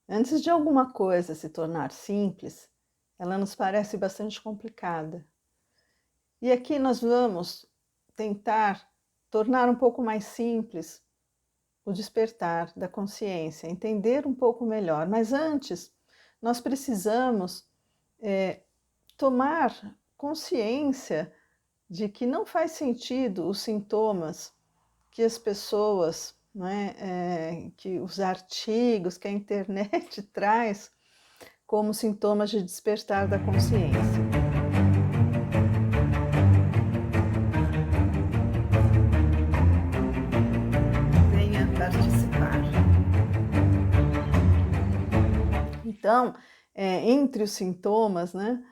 Antes de alguma coisa se tornar simples, ela nos parece bastante complicada. E aqui nós vamos tentar tornar um pouco mais simples o despertar da consciência, entender um pouco melhor. Mas antes, nós precisamos tomar consciência de que não faz sentido os sintomas que as pessoas, que os artigos, que a internet traz como sintomas de despertar da consciência. Venha participar. Então, entre os sintomas, né,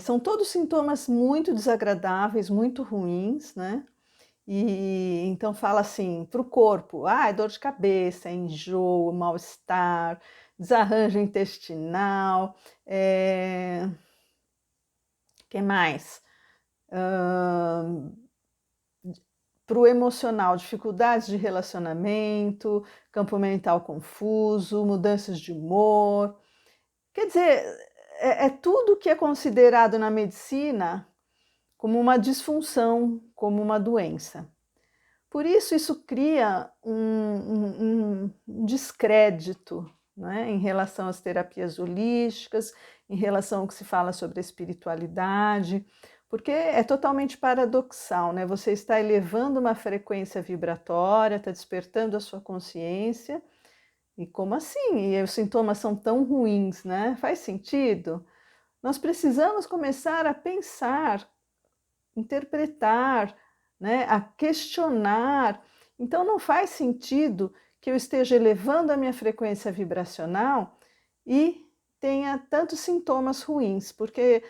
são todos sintomas muito desagradáveis, muito ruins, né? E então fala assim para o corpo: ah, é dor de cabeça, é enjoo, mal-estar, desarranjo intestinal, que mais? Para o emocional, dificuldades de relacionamento, campo mental confuso, mudanças de humor. Quer dizer, é tudo que é considerado na medicina como uma disfunção, como uma doença. Por isso, isso cria um descrédito, né, em relação às terapias holísticas, em relação ao que se fala sobre a espiritualidade, porque é totalmente paradoxal, né? Você está elevando uma frequência vibratória, está despertando a sua consciência, e como assim? E os sintomas são tão ruins, né? Faz sentido? Nós precisamos começar a pensar, interpretar, né, a questionar. Então não faz sentido que eu esteja elevando a minha frequência vibracional e tenha tantos sintomas ruins, porque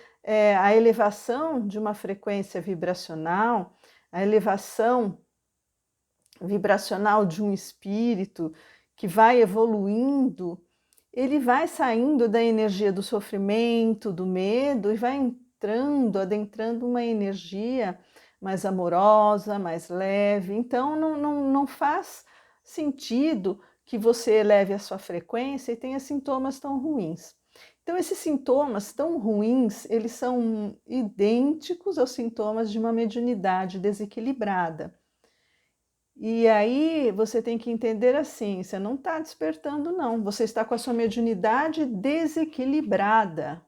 a elevação de uma frequência vibracional, a elevação vibracional de um espírito que vai evoluindo, ele vai saindo da energia do sofrimento, do medo e vai entrando, adentrando uma energia mais amorosa, mais leve. Então não faz sentido que você eleve a sua frequência e tenha sintomas tão ruins. Então esses sintomas tão ruins, eles são idênticos aos sintomas de uma mediunidade desequilibrada. E aí você tem que entender assim, você não está despertando não, você está com a sua mediunidade desequilibrada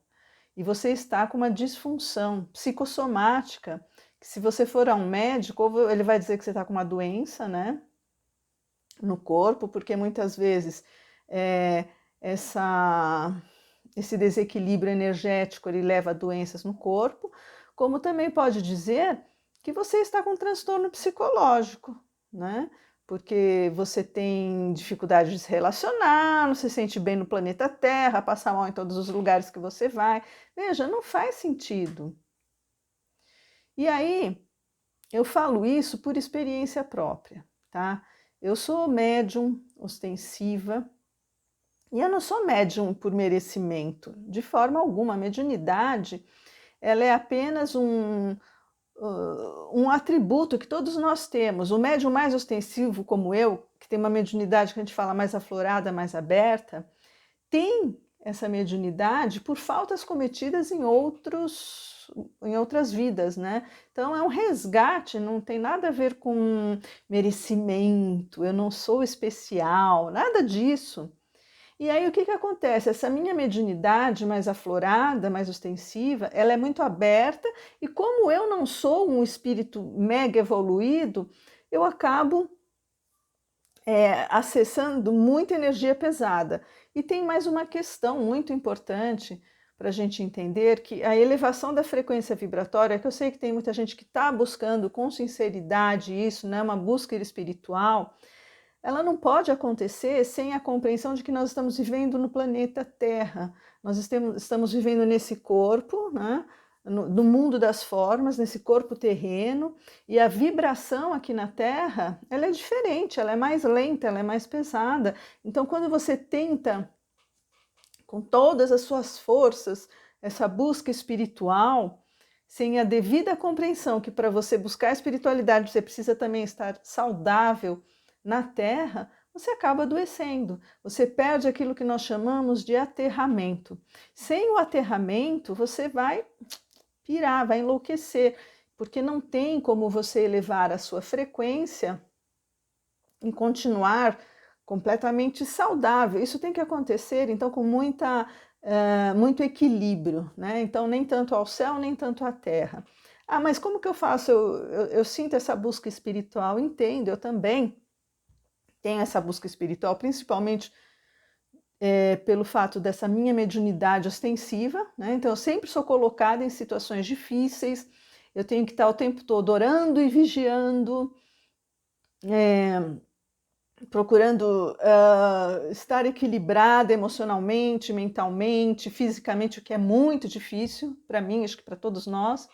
e você está com uma disfunção psicossomática, que se você for a um médico, ou ele vai dizer que você está com uma doença, né, no corpo, porque muitas vezes é, esse desequilíbrio energético ele leva a doenças no corpo, como também pode dizer que você está com um transtorno psicológico, né? Porque você tem dificuldade de se relacionar, não se sente bem no planeta Terra, passa mal em todos os lugares que você vai. Veja, não faz sentido. E aí, eu falo isso por experiência própria, tá? Eu sou médium ostensiva e eu não sou médium por merecimento, de forma alguma. A mediunidade, ela é apenas um atributo que todos nós temos. O médium mais ostensivo, como eu, que tem uma mediunidade que a gente fala mais aflorada, mais aberta, tem essa mediunidade por faltas cometidas em outras vidas, né? Então é um resgate, não tem nada a ver com merecimento, eu não sou especial, nada disso. E aí o que acontece? Essa minha mediunidade mais aflorada, mais ostensiva, ela é muito aberta e como eu não sou um espírito mega evoluído, eu acabo acessando muita energia pesada. E tem mais uma questão muito importante para a gente entender, que a elevação da frequência vibratória, que eu sei que tem muita gente que está buscando com sinceridade isso, né, uma busca espiritual, ela não pode acontecer sem a compreensão de que nós estamos vivendo no planeta Terra. Nós estamos vivendo nesse corpo, né? No mundo das formas, nesse corpo terreno, e a vibração aqui na Terra, ela é diferente, ela é mais lenta, ela é mais pesada. Então, quando você tenta, com todas as suas forças, essa busca espiritual, sem a devida compreensão que para você buscar a espiritualidade você precisa também estar saudável na Terra, você acaba adoecendo. Você perde aquilo que nós chamamos de aterramento. Sem o aterramento, você vai pirar, vai enlouquecer, porque não tem como você elevar a sua frequência e continuar completamente saudável. Isso tem que acontecer, então, com muito equilíbrio, né? Então, nem tanto ao céu, nem tanto à terra. Ah, mas como que eu faço? Eu sinto essa busca espiritual, entendo, eu também tenho essa busca espiritual, principalmente pelo fato dessa minha mediunidade ostensiva, né? Então, eu sempre sou colocada em situações difíceis, eu tenho que estar o tempo todo orando e vigiando, procurando estar equilibrada emocionalmente, mentalmente, fisicamente, o que é muito difícil para mim, acho que para todos nós,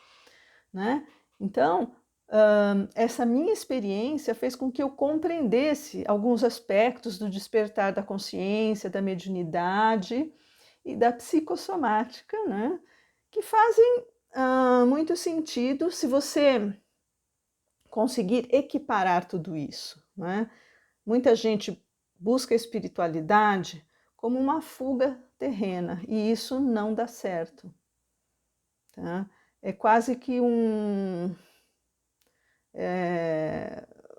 né? Então, essa minha experiência fez com que eu compreendesse alguns aspectos do despertar da consciência, da mediunidade e da psicossomática, né? Que fazem muito sentido se você conseguir equiparar tudo isso, né? Muita gente busca a espiritualidade como uma fuga terrena e isso não dá certo, tá? É quase que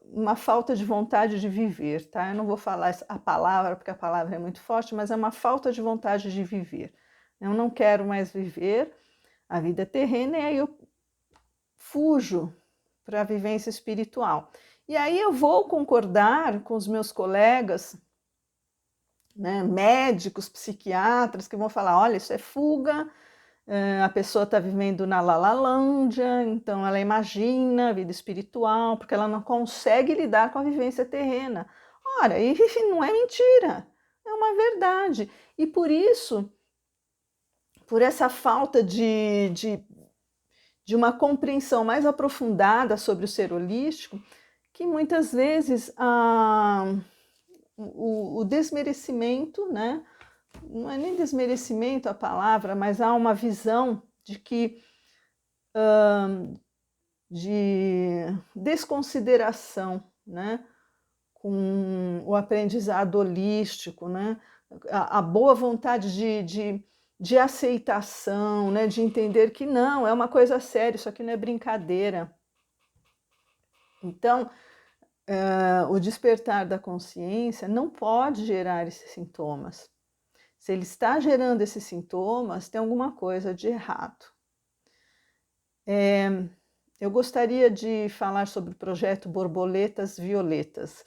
uma falta de vontade de viver, tá? Eu não vou falar a palavra porque a palavra é muito forte, mas é uma falta de vontade de viver. Eu não quero mais viver a vida terrena e aí eu fujo para a vivência espiritual. E aí eu vou concordar com os meus colegas, né, médicos, psiquiatras, que vão falar, olha, isso é fuga, a pessoa está vivendo na Lalalândia, então ela imagina a vida espiritual, porque ela não consegue lidar com a vivência terrena. Ora, e não é mentira, é uma verdade. E por isso, por essa falta de uma compreensão mais aprofundada sobre o ser holístico, que muitas vezes o desmerecimento, né? Não é nem desmerecimento a palavra, mas há uma visão de que de desconsideração, né? Com o aprendizado holístico, né? A boa vontade de aceitação, né? De entender que não, é uma coisa séria, isso aqui não é brincadeira. Então, o despertar da consciência não pode gerar esses sintomas. Se ele está gerando esses sintomas, tem alguma coisa de errado. Eu gostaria de falar sobre o projeto Borboletas Violetas,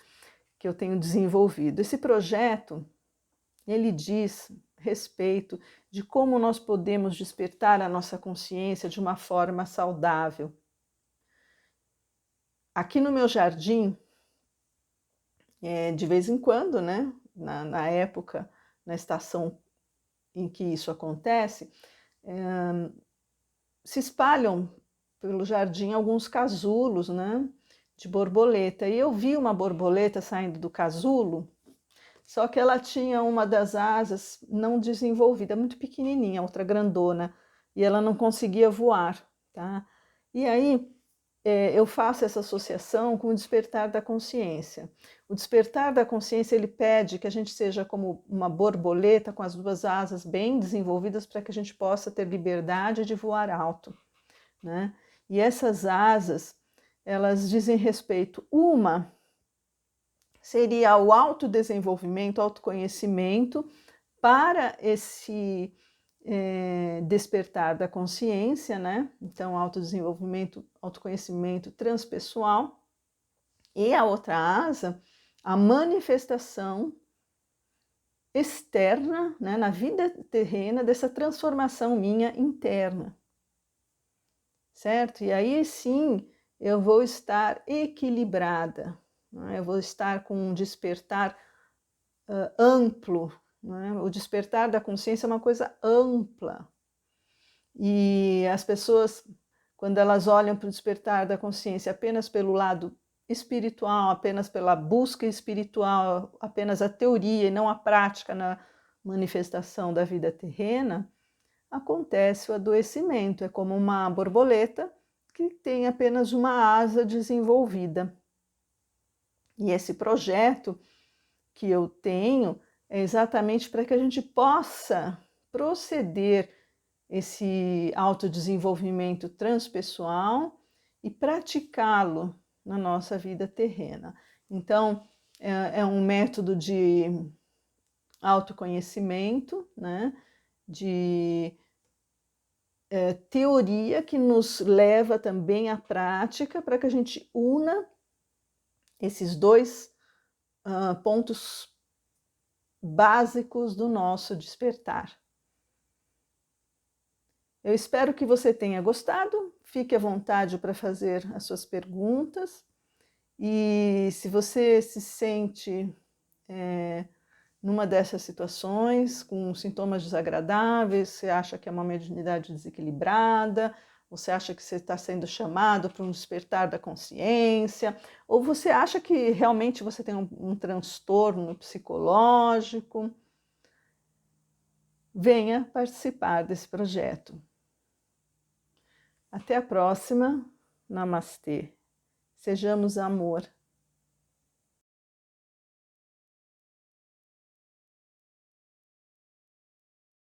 que eu tenho desenvolvido. Esse projeto, ele diz respeito de como nós podemos despertar a nossa consciência de uma forma saudável. Aqui no meu jardim, de vez em quando, né, na época, na estação em que isso acontece, se espalham pelo jardim alguns casulos, né, de borboleta. E eu vi uma borboleta saindo do casulo, só que ela tinha uma das asas não desenvolvida, muito pequenininha, outra grandona, e ela não conseguia voar, tá? E aí eu faço essa associação com o despertar da consciência. O despertar da consciência, ele pede que a gente seja como uma borboleta com as duas asas bem desenvolvidas para que a gente possa ter liberdade de voar alto, né? E essas asas, elas dizem respeito, uma seria o autodesenvolvimento, autoconhecimento para esse despertar da consciência, né? Então, autodesenvolvimento, autoconhecimento transpessoal. E a outra asa, a manifestação externa, né, na vida terrena, dessa transformação minha interna. Certo? E aí sim eu vou estar equilibrada, né? Eu vou estar com um despertar amplo, né? O despertar da consciência é uma coisa ampla. E as pessoas, quando elas olham para o despertar da consciência apenas pelo lado espiritual, apenas pela busca espiritual, apenas a teoria e não a prática na manifestação da vida terrena, acontece o adoecimento. É como uma borboleta que tem apenas uma asa desenvolvida. E esse projeto, que eu tenho é exatamente para que a gente possa proceder esse autodesenvolvimento transpessoal e praticá-lo na nossa vida terrena. Então, é um método de autoconhecimento, né? De teoria que nos leva também à prática para que a gente una esses dois pontos básicos do nosso despertar. Eu espero que você tenha gostado, fique à vontade para fazer as suas perguntas e se você se sente numa dessas situações, com sintomas desagradáveis, você acha que é uma mediunidade desequilibrada, você acha que você está sendo chamado para um despertar da consciência, ou você acha que realmente você tem um transtorno psicológico, venha participar desse projeto. Até a próxima. Namastê. Sejamos amor.